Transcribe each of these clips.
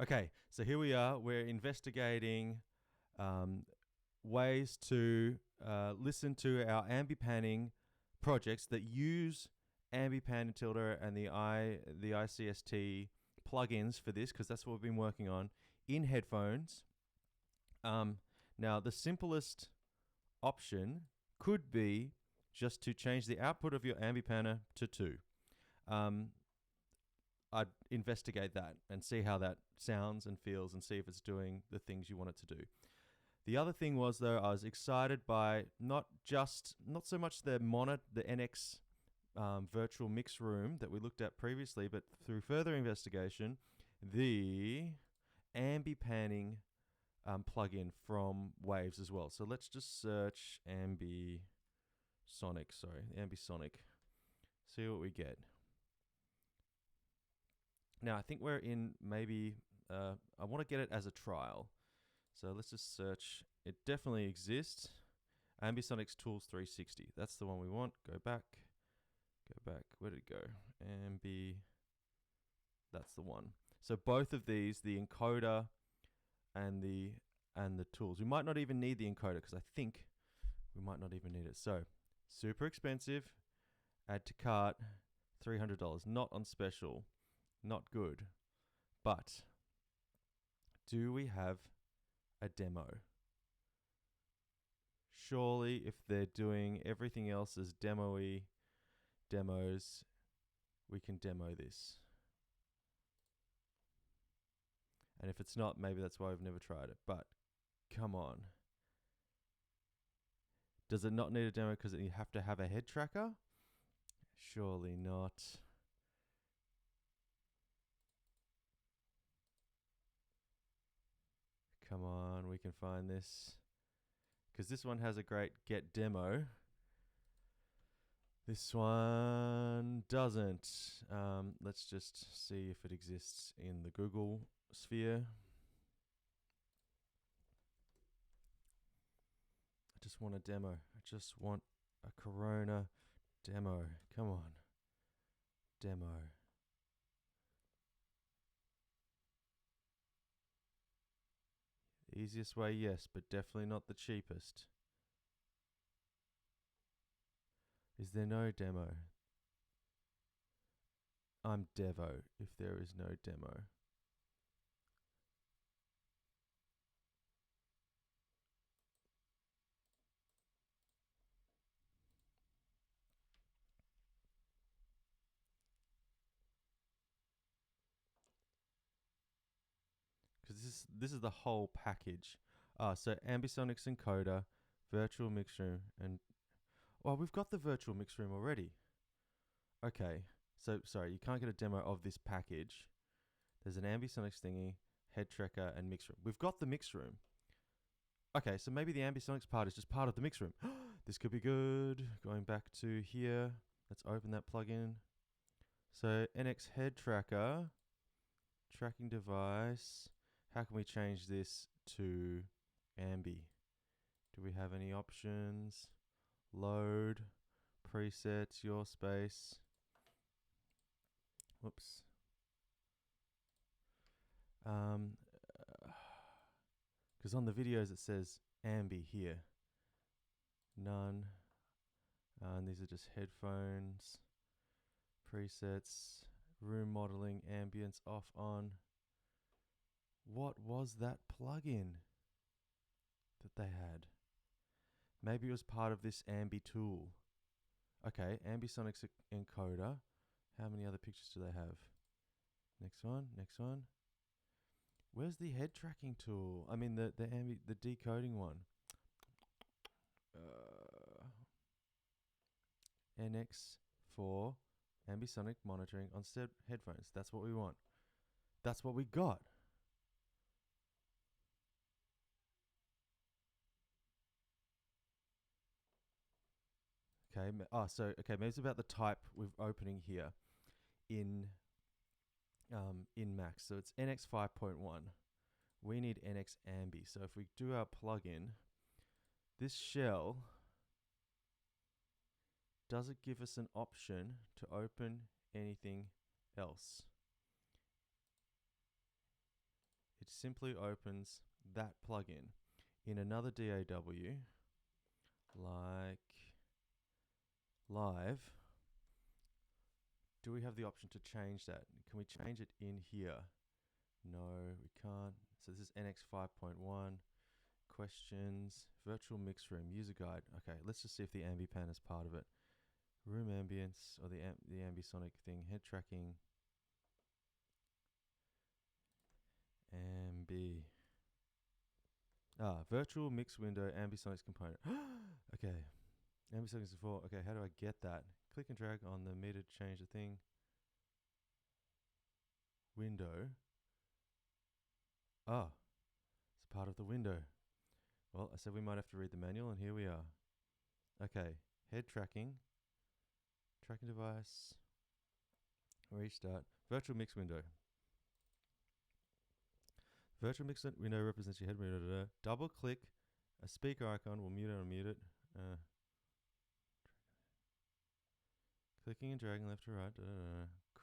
Okay, so here we are. We're investigating ways to listen to our ambi-panning projects that use ambi-pan tilde and the ICST plugins for this, because that's what we've been working on in headphones. Now, the simplest option could be just to change the output of your ambi-panner to 2. I'd investigate that and see how that sounds and feels and see if it's doing the things you want it to do. The other thing was, though, I was excited by not so much the NX virtual mix room that we looked at previously, but through further investigation, the ambi-panning plugin from Waves as well. So let's just search Ambisonic, see what we get. Now, I think we're in maybe, I want to get it as a trial. So let's just search. It definitely exists. Ambisonic's Tools 360. That's the one we want. Go back. Where did it go? That's the one. So both of these, the encoder and the tools. We might not even need the encoder because I think we might not even need it. So super expensive. Add to cart. $300. Not on special. Not good. But do we have a demo? Surely if they're doing everything else as demos, we can demo this. And if it's not, maybe that's why we've never tried it. But come on. Does it not need a demo because you have to have a head tracker? Surely not. Come on, we can find this. Because this one has a great get demo. This one doesn't. Let's just see if it exists in the Google sphere. I just want a demo. I just want a Corona demo. Come on. Demo. Easiest way, yes, but definitely not the cheapest. Is there no demo? I'm Devo if there is no demo. Because this is the whole package. So Ambisonic's encoder, virtual mix room, and we've got the virtual mix room already. Okay, so sorry, you can't get a demo of this package. There's an Ambisonics thingy, head tracker, and mix room. We've got the mix room. Okay, so maybe the Ambisonics part is just part of the mix room. This could be good. Going back to here, let's open that plugin. So NX head tracker, tracking device. How can we change this to Ambi? Do we have any options? Load, presets, your space. Whoops. Because on the videos it says Ambi here. None. And these are just headphones. Presets, room modeling, ambience, off, on. What was that plugin that they had? Maybe it was part of this Ambi tool. Okay, Ambisonic's encoder. How many other pictures do they have? Next one. Where's the head tracking tool? I mean the decoding one. NX4 Ambisonic monitoring on headphones. That's what we want. That's what we got. Okay. Maybe it's about the type we're opening here in Max. So it's NX 5.1. We need NX Ambi. So if we do our plugin, this shell, does it give us an option to open anything else? simply opens that plugin. In another DAW, like live, do we have the option to change that? Can we change it in here? No, we can't. So this is NX 5.1. Questions, virtual mix room, user guide. Okay, let's just see if the AmbiPan is part of it. Room ambience, or the Ambisonic thing, head tracking. Virtual mix window, Ambisonic's component. Okay, Ambisonic's default. Okay, how do I get that? Click and drag on the meter to change the thing. Window. Oh, it's part of the window. Well, I said we might have to read the manual, and here we are. Okay, head tracking. Tracking device. Restart. Virtual mix window. Virtual mix window represents your head window. Double click a speaker icon will mute it or unmute it. Clicking and dragging left to right.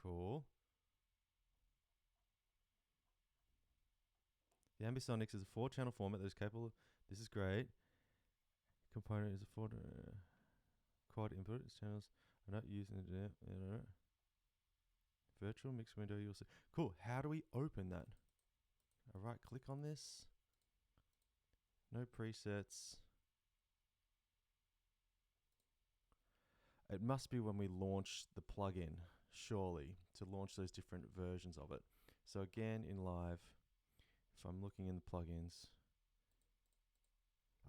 Cool. The Ambisonics is a 4-channel format that is capable of. This is great. Component is a 4 quad input. Its channels are not using it. Virtual mix window. You'll see. Cool. How do we open that? I right click on this. No presets. It must be when we launch the plugin, surely, to launch those different versions of it. So again, in live, if I'm looking in the plugins,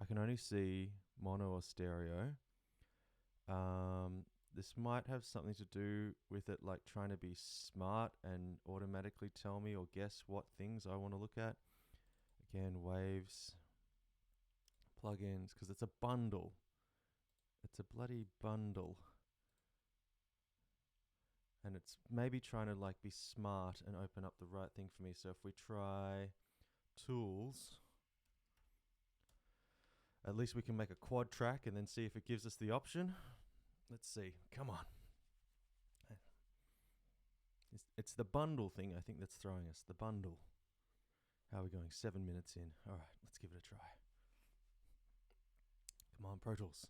I can only see mono or stereo. This might have something to do with it, like trying to be smart and automatically tell me or guess what things I want to look at. Again, waves, plugins, because it's a bundle. It's a bloody bundle. And it's maybe trying to like be smart and open up the right thing for me. So if we try tools, at least we can make a quad track and then see if it gives us the option. Let's see. Come on. It's the bundle thing, I think, that's throwing us. The bundle. How are we going? 7 minutes in. All right, let's give it a try. Come on, Pro Tools.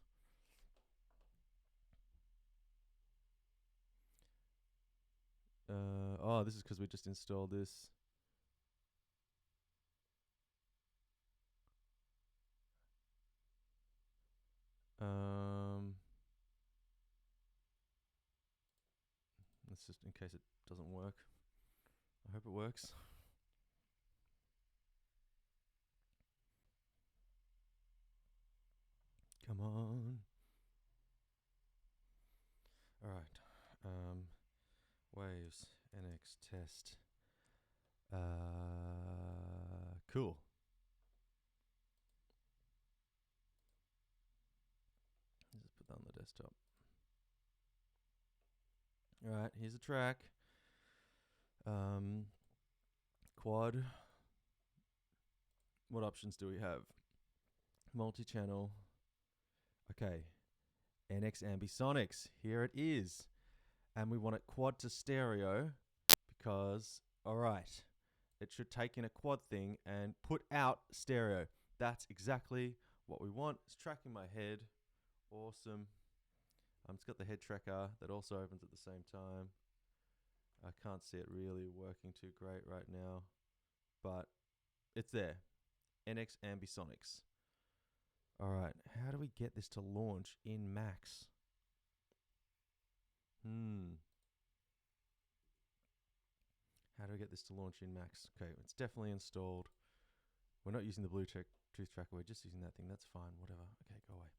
Oh, this is because we just installed this. That's just in case it doesn't work. I hope it works. Come on. All right. Waves, NX test. Cool. Just put that on the desktop. All right, here's a track. Quad. What options do we have? Multi-channel. Okay. NX Ambisonics. Here it is. And we want it quad to stereo because, all right, it should take in a quad thing and put out stereo. That's exactly what we want. It's tracking my head. Awesome. It's got the head tracker that also opens at the same time. I can't see it really working too great right now, but it's there. NX Ambisonics. All right, how do we get this to launch in Max? How do I get this to launch in Max? Okay, it's definitely installed. We're not using the Bluetooth tracker. We're just using that thing. That's fine. Whatever. Okay, go away.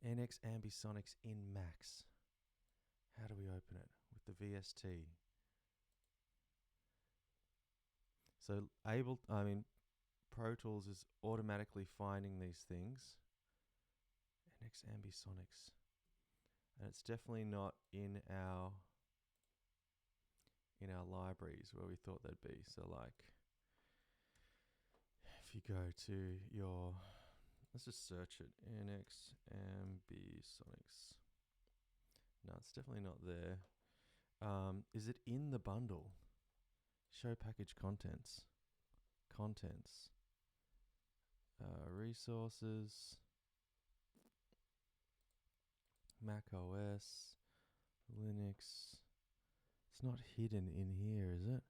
NX Ambisonics in Max. How do we open it? With the VST. So Pro Tools is automatically finding these things. NX Ambisonics. And it's definitely not in our libraries where we thought they'd be. So like, if you go to your, let's just search it, NX Ambisonics. No, it's definitely not there. Is it in the bundle? Show package contents. Contents. Resources. Mac OS. Linux. It's not hidden in here, is it?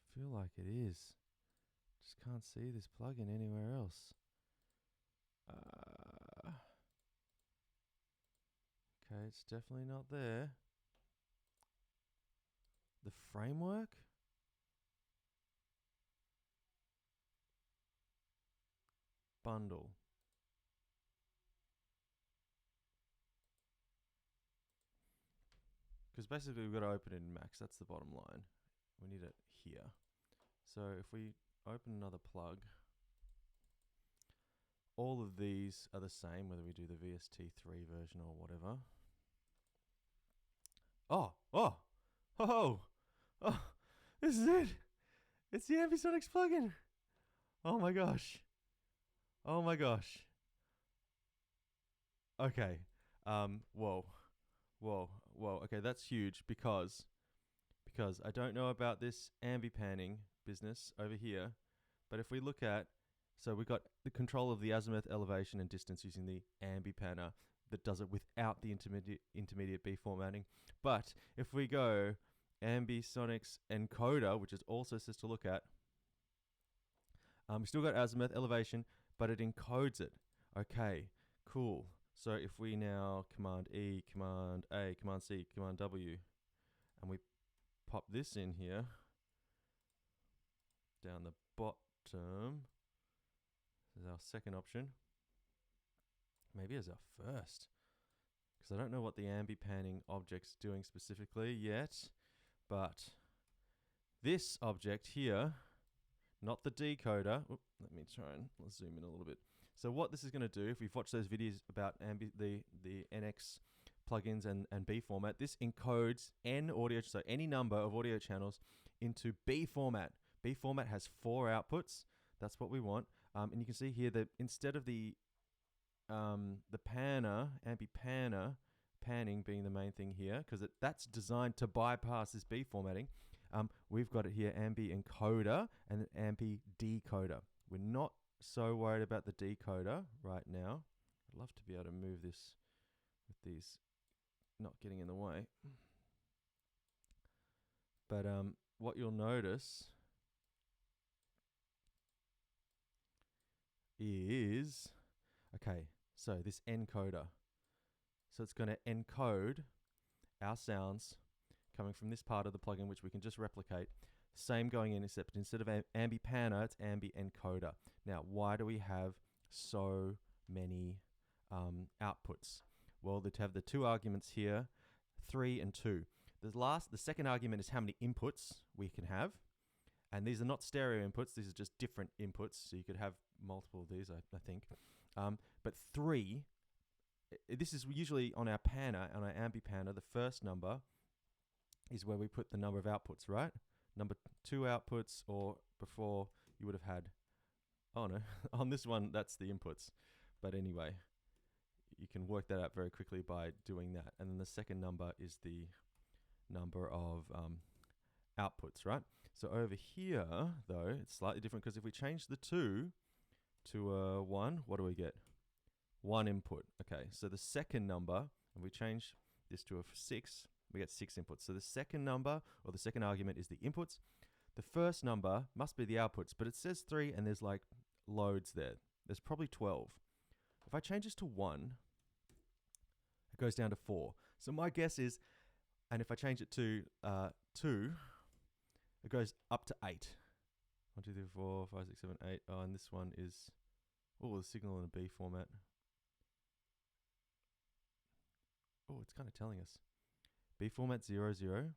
I feel like it is. Just can't see this plugin anywhere else. Okay, it's definitely not there. The framework? Bundle. Because basically we've got to open it in Max. That's the bottom line. We need it here. So if we open another plug, all of these are the same, whether we do the VST3 version or whatever. Oh, this is it. It's the Ambisonic plugin. Oh my gosh. Okay. Whoa. Okay, that's huge because I don't know about this ambi panning business over here, but if we look at, so we've got the control of the azimuth, elevation, and distance using the ambi panner that does it without the intermediate B formatting. But if we go Ambisonic's encoder, which it also says to look at, we still got azimuth, elevation, but it encodes it. Okay, cool. So if we now Command E, Command A, Command C, Command W, and we pop this in here, down the bottom, this is our second option. Maybe as our first, because I don't know what the ambi panning object's doing specifically yet, but this object here, not the decoder. Let me try and zoom in a little bit. So what this is going to do, if you've watched those videos about the NX plugins and B format, this encodes N audio, so any number of audio channels, into B format. B format has 4 outputs. That's what we want. And you can see here that instead of the panner, ambi panner, panning being the main thing here, because that's designed to bypass this B formatting, we've got it here, ambi encoder and ambi decoder. We're not so worried about the decoder right now. I'd love to be able to move this with these not getting in the way. But what you'll notice is, okay, so this encoder. So it's going to encode our sounds coming from this part of the plugin, which we can just replicate. Same going in, except instead of ambi panner, it's ambi encoder. Now, why do we have so many outputs? Well, they have the 2 arguments here, 3 and 2. The second argument is how many inputs we can have. And these are not stereo inputs. These are just different inputs. So you could have multiple of these, I think. But 3, this is usually on our panner, on our ambi panner, the first number is where we put the number of outputs, right? Number 2 outputs, or before you would have had, oh no, on this one, that's the inputs. But anyway, you can work that out very quickly by doing that. And then the second number is the number of outputs, right? So over here, though, it's slightly different because if we change the 2 to 1, what do we get? 1 input. Okay, so the second number, and we change this to a 6, we get 6 inputs. So the second number, or the second argument, is the inputs. The first number must be the outputs, but it says 3 and there's like loads there. There's probably 12. If I change this to 1, it goes down to 4. So my guess is, and if I change it to 2, it goes up to 8. 1, 2, 3, 4, 5, 6, 7, 8. Oh, and this one is, oh, the signal in a B format. Oh, it's kind of telling us. B format 0, 0,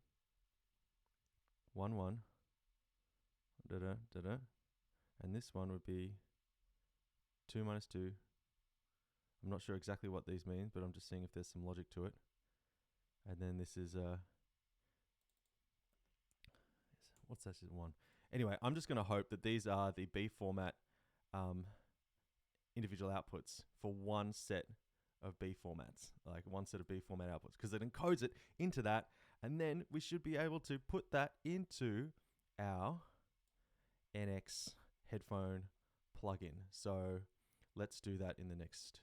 1, 1, da da da da, and this one would be 2 minus 2. I'm not sure exactly what these mean, but I'm just seeing if there's some logic to it. And then this is what's that? 1. Anyway, I'm just going to hope that these are the B format individual outputs for one set of B formats, like one set of B format outputs, because it encodes it into that, And then we should be able to put that into our NX headphone plugin. So let's do that in the next